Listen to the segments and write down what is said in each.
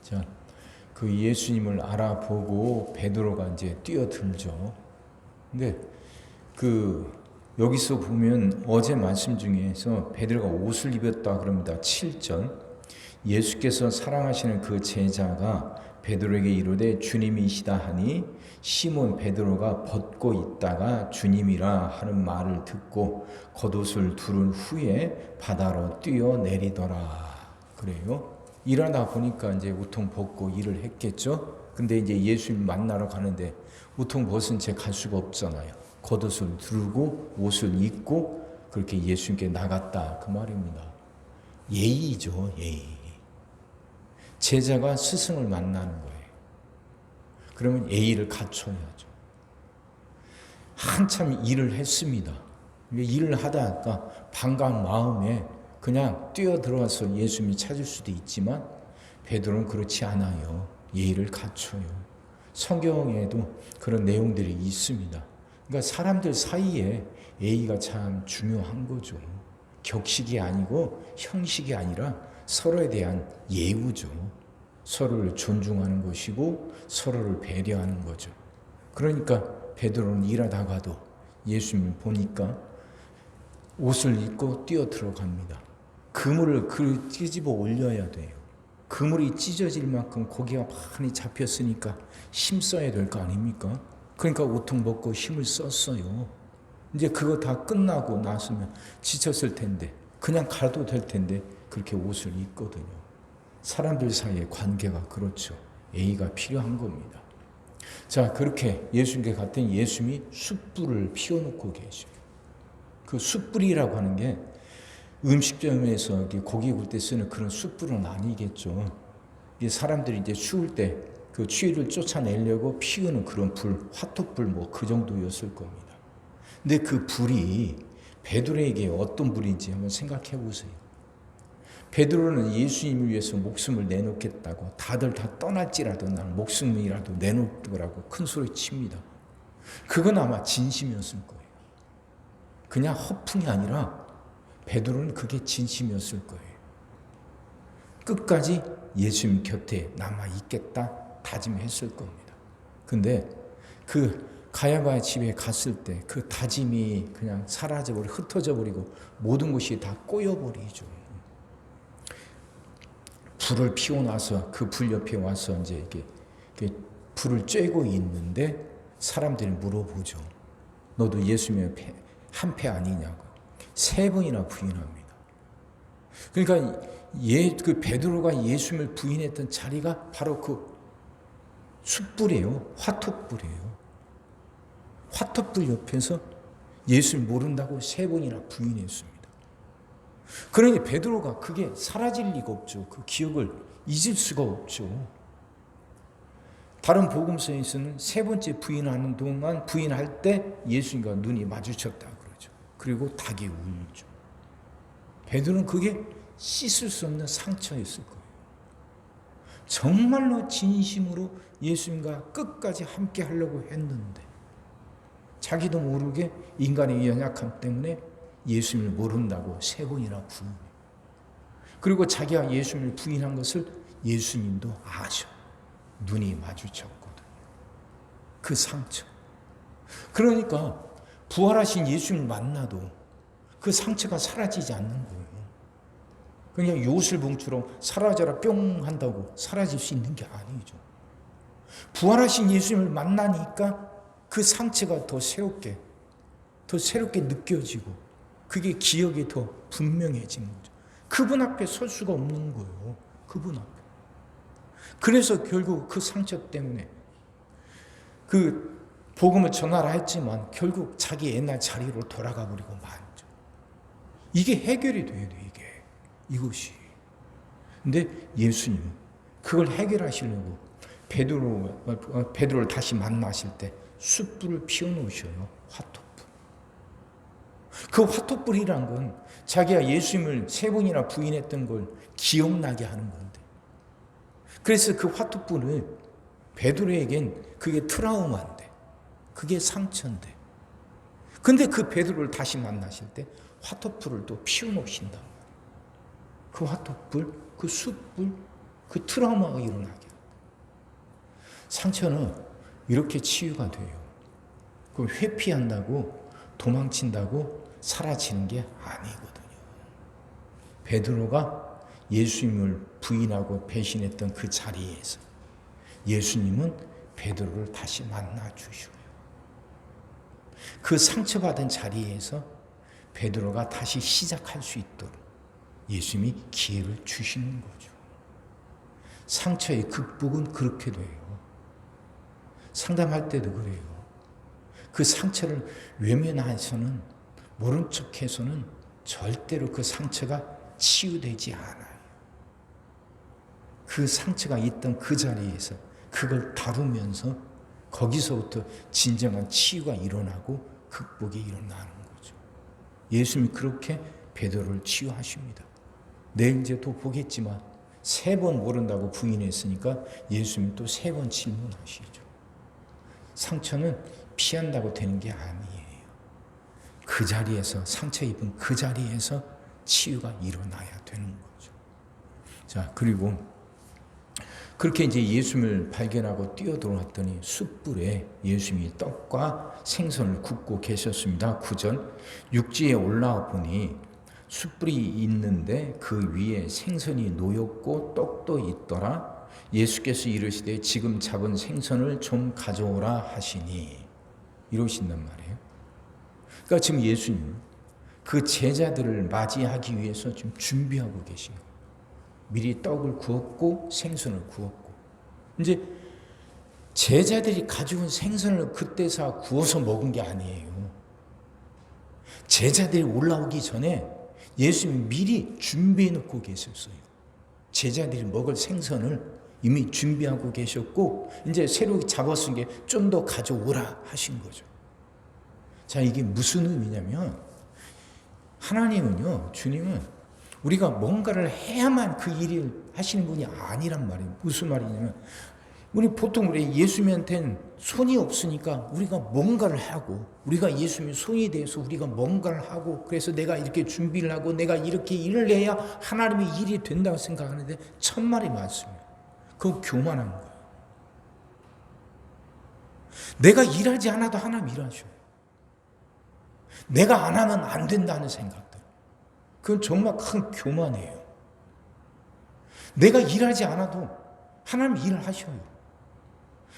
자, 그 예수님을 알아보고 베드로가 이제 뛰어들죠. 근데 여기서 보면 어제 말씀 중에서 베드로가 옷을 입었다 그럽니다. 7절. 예수께서 사랑하시는 그 제자가 베드로에게 이르되 주님이시다 하니 시몬 베드로가 벗고 있다가 주님이라 하는 말을 듣고 겉옷을 두른 후에 바다로 뛰어내리더라. 그래요. 일하다 보니까 이제 우통 벗고 일을 했겠죠. 근데 이제 예수님 만나러 가는데 우통 벗은 채 갈 수가 없잖아요. 겉옷을 두르고 옷을 입고 그렇게 예수님께 나갔다 그 말입니다. 예의죠, 예의. 제자가 스승을 만나는 거예요. 그러면 예의를 갖춰야죠. 한참 일을 했습니다. 일을 하다가 반가운 마음에 그냥 뛰어들어와서 예수님이 찾을 수도 있지만 베드로는 그렇지 않아요. 예의를 갖춰요. 성경에도 그런 내용들이 있습니다. 그러니까 사람들 사이에 예의가 참 중요한 거죠. 격식이 아니고 형식이 아니라 서로에 대한 예우죠. 서로를 존중하는 것이고 서로를 배려하는 거죠. 그러니까 베드로는 일하다가도 예수님을 보니까 옷을 입고 뛰어 들어갑니다. 그물을 끄집어 올려야 돼요. 그물이 찢어질 만큼 고기가 많이 잡혔으니까 힘 써야 될 거 아닙니까? 그러니까 우통 벗고 힘을 썼어요. 이제 그거 다 끝나고 나서면 지쳤을 텐데 그냥 가도 될 텐데 그렇게 옷을 입거든요. 사람들 사이의 관계가 그렇죠. 예의가 필요한 겁니다. 자, 그렇게 예수님께 갔더니 예수님이 숯불을 피워놓고 계셔요. 그 숯불이라고 하는 게 음식점에서 고기 구울 때 쓰는 그런 숯불은 아니겠죠. 사람들이 이제 추울 때 그 추위를 쫓아내려고 피우는 그런 불, 화토불 뭐 그 정도였을 겁니다. 근데 그 불이 베드로에게 어떤 불인지 한번 생각해 보세요. 베드로는 예수님을 위해서 목숨을 내놓겠다고 다들 다 떠날지라도 난 목숨이라도 내놓으라고 큰 소리 칩니다. 그건 아마 진심이었을 거예요. 그냥 허풍이 아니라 베드로는 그게 진심이었을 거예요. 끝까지 예수님 곁에 남아 있겠다 다짐했을 겁니다. 근데 그 가야바의 집에 갔을 때 그 다짐이 그냥 사라져버리고 흩어져 버리고 모든 것이 다 꼬여버리죠. 불을 피워놔서 그 불 옆에 와서 이제 이렇게 불을 쬐고 있는데 사람들이 물어보죠. 너도 예수님의 한패 아니냐고. 3번이나 부인합니다. 그러니까 그 베드로가 예수님을 부인했던 자리가 바로 그 숯불이에요. 화토불이에요. 화토불 옆에서 예수를 모른다고 3번이나 부인했습니다. 그러니 베드로가 그게 사라질 리가 없죠. 그 기억을 잊을 수가 없죠. 다른 복음서에서는 3번째 부인하는 동안 부인할 때 예수님과 눈이 마주쳤다 그러죠. 그리고 닭이 울죠. 베드로는 그게 씻을 수 없는 상처였을 거예요. 정말로 진심으로 예수님과 끝까지 함께 하려고 했는데 자기도 모르게 인간의 연약함 때문에 예수님을 모른다고 3번이나 부인해요. 그리고 자기가 예수님을 부인한 것을 예수님도 아셔. 눈이 마주쳤거든요. 그 상처. 그러니까 부활하신 예수님을 만나도 그 상처가 사라지지 않는 거예요. 그냥 요술봉처럼 사라져라 뿅 한다고 사라질 수 있는 게 아니죠. 부활하신 예수님을 만나니까 그 상처가 더 새롭게 느껴지고 그게 기억이 더 분명해진 거죠. 그분 앞에 설 수가 없는 거예요. 그분 앞에. 그래서 결국 그 상처 때문에 그 복음을 전하라 했지만 결국 자기 옛날 자리로 돌아가 버리고 말죠. 이게 해결이 돼야 돼, 이것이. 근데 예수님은 그걸 해결하시려고 베드로를 다시 만나실 때 숯불을 피워놓으셔요. 화토불. 그 화토불이란 건 자기가 예수님을 3번이나 부인했던 걸 기억나게 하는 건데. 그래서 그 화토불은 베드로에겐 그게 트라우마인데, 그게 상처인데. 근데 그 베드로를 다시 만나실 때 화토불을 또 피워놓으신다. 그 화토불, 그 숯불, 그 트라우마가 일어나게. 상처는 이렇게 치유가 돼요. 그 회피한다고 도망친다고 사라지는 게 아니거든요. 베드로가 예수님을 부인하고 배신했던 그 자리에서 예수님은 베드로를 다시 만나 주셔요. 그 상처받은 자리에서 베드로가 다시 시작할 수 있도록 예수님이 기회를 주시는 거죠. 상처의 극복은 그렇게 돼요. 상담할 때도 그래요. 그 상처를 외면해서는, 모른 척해서는 절대로 그 상처가 치유되지 않아요. 그 상처가 있던 그 자리에서 그걸 다루면서 거기서부터 진정한 치유가 일어나고 극복이 일어나는 거죠. 예수님이 그렇게 베드로를 치유하십니다. 내일 이제 또 보겠지만 3번 모른다고 부인했으니까 예수님이 또 3번 질문하시죠. 상처는 피한다고 되는 게 아니에요. 그 자리에서, 상처 입은 그 자리에서 치유가 일어나야 되는 거죠. 자, 그리고 그렇게 이제 예수님을 발견하고 뛰어들어왔더니 숯불에 예수님이 떡과 생선을 굽고 계셨습니다. 9절, 육지에 올라와 보니 숯불이 있는데 그 위에 생선이 놓였고 떡도 있더라. 예수께서 이르시되 지금 잡은 생선을 좀 가져오라 하시니, 이러신단 말이에요. 그러니까 지금 예수님 그 제자들을 맞이하기 위해서 지금 준비하고 계신 거예요. 미리 떡을 구웠고 생선을 구웠고, 이제 제자들이 가져온 생선을 그때서 구워서 먹은 게 아니에요. 제자들이 올라오기 전에 예수님이 미리 준비해 놓고 계셨어요. 제자들이 먹을 생선을 이미 준비하고 계셨고, 이제 새로 잡았은 게 좀 더 가져오라 하신 거죠. 자, 이게 무슨 의미냐면, 하나님은요, 주님은 우리가 뭔가를 해야만 그 일을 하시는 분이 아니란 말이에요. 무슨 말이냐면, 보통 우리 예수님한테는 손이 없으니까 우리가 뭔가를 하고, 우리가 예수님의 손이 돼서 우리가 뭔가를 하고, 그래서 내가 이렇게 준비를 하고 내가 이렇게 일을 해야 하나님의 일이 된다고 생각하는데 천만의 말씀이에요. 그건 교만한 거예요. 내가 일하지 않아도 하나님 일하셔요. 내가 안 하면 안 된다는 생각들, 그건 정말 큰 교만이에요. 내가 일하지 않아도 하나님 일을 하셔요.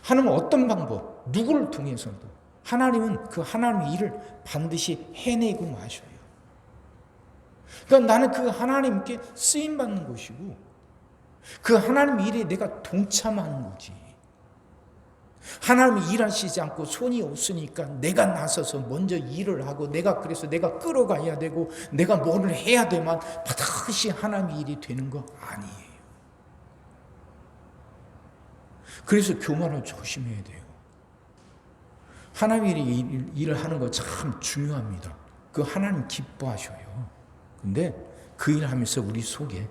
하나님은 어떤 방법, 누구를 통해서도 하나님은 그 하나님의 일을 반드시 해내고 마셔요. 그러니까 나는 그 하나님께 쓰임받는 것이고, 그 하나님의 일에 내가 동참하는 거지. 하나님이 일하시지 않고 손이 없으니까 내가 나서서 먼저 일을 하고, 그래서 내가 끌어가야 되고 내가 뭐를 해야 되만 반드시 하나님의 일이 되는 거 아니에요. 그래서 교만을 조심해야 돼요. 하나님의 일을 하는 거 참 중요합니다. 그 하나님 기뻐하셔요. 근데 그 일 하면서 우리 속에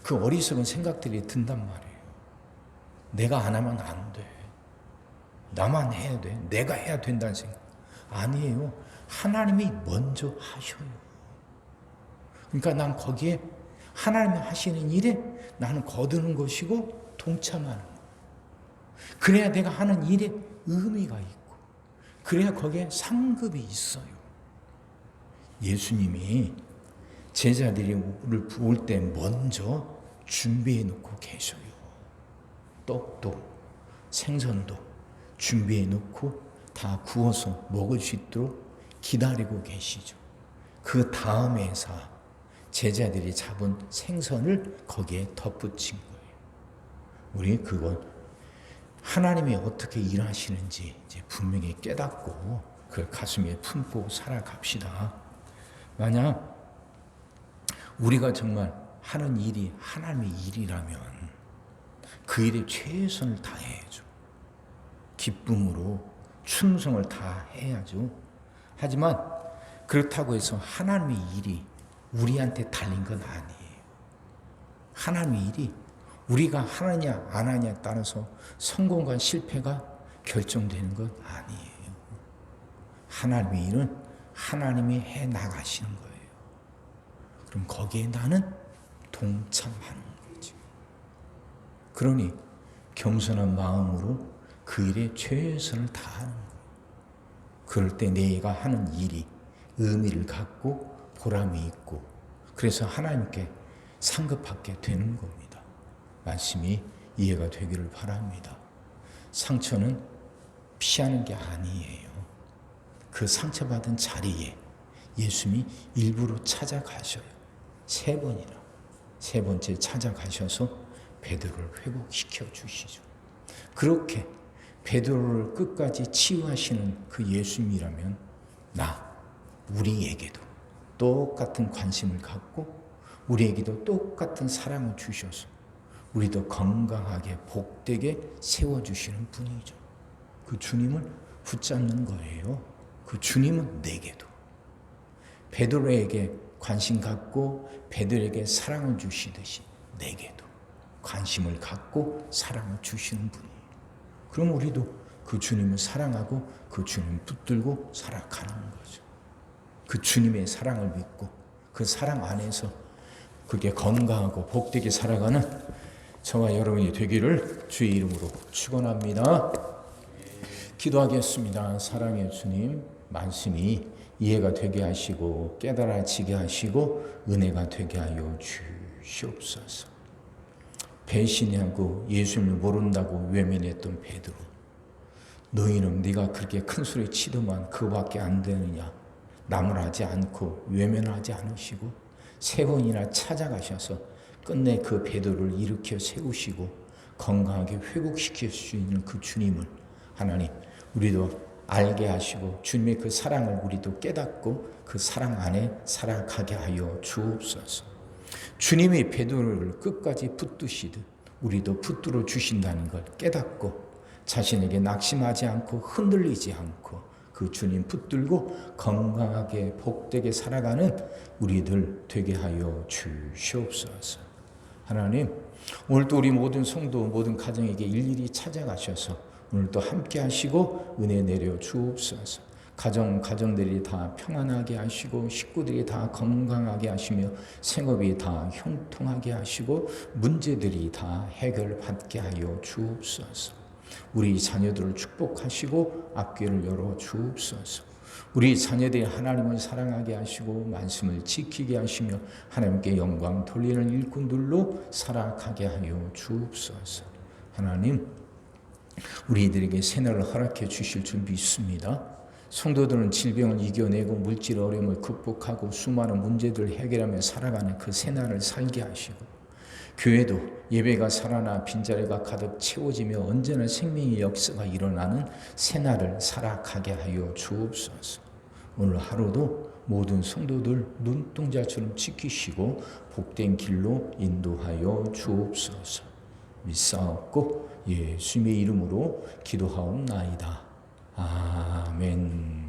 그 어리석은 생각들이 든단 말이에요. 내가 안 하면 안 돼. 나만 해야 돼. 내가 해야 된다는 생각. 아니에요. 하나님이 먼저 하셔요. 그러니까 난 거기에 하나님이 하시는 일에 나는 거두는 것이고 동참하는 거예요. 그래야 내가 하는 일에 의미가 있고, 그래야 거기에 상급이 있어요. 예수님이 제자들이 올 때 먼저 준비해 놓고 계셔요. 떡도 생선도 준비해 놓고 다 구워서 먹을 수 있도록 기다리고 계시죠. 그 다음에서 제자들이 잡은 생선을 거기에 덧붙인 거예요. 우리 그건 하나님이 어떻게 일하시는지 이제 분명히 깨닫고 그 가슴에 품고 살아갑시다. 만약 우리가 정말 하는 일이 하나님의 일이라면 그 일에 최선을 다해야죠. 기쁨으로 충성을 다해야죠. 하지만 그렇다고 해서 하나님의 일이 우리한테 달린 건 아니에요. 하나님의 일이 우리가 하느냐 안 하냐에 따라서 성공과 실패가 결정되는 것 아니에요. 하나님의 일은 하나님이 해 나가시는 거예요. 그럼 거기에 나는 동참하는 거죠. 그러니 겸손한 마음으로 그 일에 최선을 다하는 거예요. 그럴 때 내가 하는 일이 의미를 갖고 보람이 있고 그래서 하나님께 상급받게 되는 겁니다. 말씀이 이해가 되기를 바랍니다. 상처는 피하는 게 아니에요. 그 상처받은 자리에 예수님이 일부러 찾아가셔요. 3번이나. 3번째 찾아가셔서 베드로를 회복시켜 주시죠. 그렇게 베드로를 끝까지 치유하시는 그 예수님이라면 우리에게도 똑같은 관심을 갖고 우리에게도 똑같은 사랑을 주셔서 우리도 건강하게 복되게 세워주시는 분이죠. 그 주님을 붙잡는 거예요. 그 주님은 내게도 베드로에게 관심 갖고 베드로에게 사랑을 주시듯이 내게도 관심을 갖고 사랑을 주시는 분이에요. 그럼 우리도 그 주님을 사랑하고 그 주님을 붙들고 살아가는 거죠. 그 주님의 사랑을 믿고 그 사랑 안에서 그게 건강하고 복되게 살아가는 저와 여러분이 되기를 주의 이름으로 축원합니다. 기도하겠습니다. 사랑의 주님, 말씀이 이해가 되게 하시고 깨달아지게 하시고 은혜가 되게 하여 주시옵소서. 배신하고 예수님을 모른다고 외면했던 베드로, 너희는 네가 그렇게 큰 소리 치더만 그거밖에 안 되느냐, 나무라지 않고 외면하지 않으시고 3번이나 찾아가셔서 끝내 그 베드로를 일으켜 세우시고 건강하게 회복시킬 수 있는 그 주님을 하나님 우리도 알게 하시고 주님의 그 사랑을 우리도 깨닫고 그 사랑 안에 살아가게 하여 주옵소서. 주님이 베드로를 끝까지 붙드시듯 우리도 붙들어 주신다는 걸 깨닫고 자신에게 낙심하지 않고 흔들리지 않고 그 주님 붙들고 건강하게 복되게 살아가는 우리들 되게 하여 주시옵소서. 하나님, 오늘도 우리 모든 성도 모든 가정에게 일일이 찾아가셔서 오늘도 함께 하시고 은혜 내려 주옵소서. 가정들이 다 평안하게 하시고 식구들이 다 건강하게 하시며 생업이 다 형통하게 하시고 문제들이 다 해결받게 하여 주옵소서. 우리 자녀들을 축복하시고 앞길을 열어 주옵소서. 우리 자녀들이 하나님을 사랑하게 하시고 말씀을 지키게 하시며 하나님께 영광 돌리는 일꾼들로 살아가게 하여 주옵소서. 하나님, 우리들에게 새날을 허락해 주실 줄 믿습니다. 성도들은 질병을 이겨내고 물질 어려움을 극복하고 수많은 문제들을 해결하며 살아가는 그 새날을 살게 하시고 교회도 예배가 살아나 빈자리가 가득 채워지며 언제나 생명의 역사가 일어나는 새날을 살아가게 하여 주옵소서. 오늘 하루도 모든 성도들 눈동자처럼 지키시고 복된 길로 인도하여 주옵소서. 믿사옵고 예수님의 이름으로 기도하옵나이다. 아멘.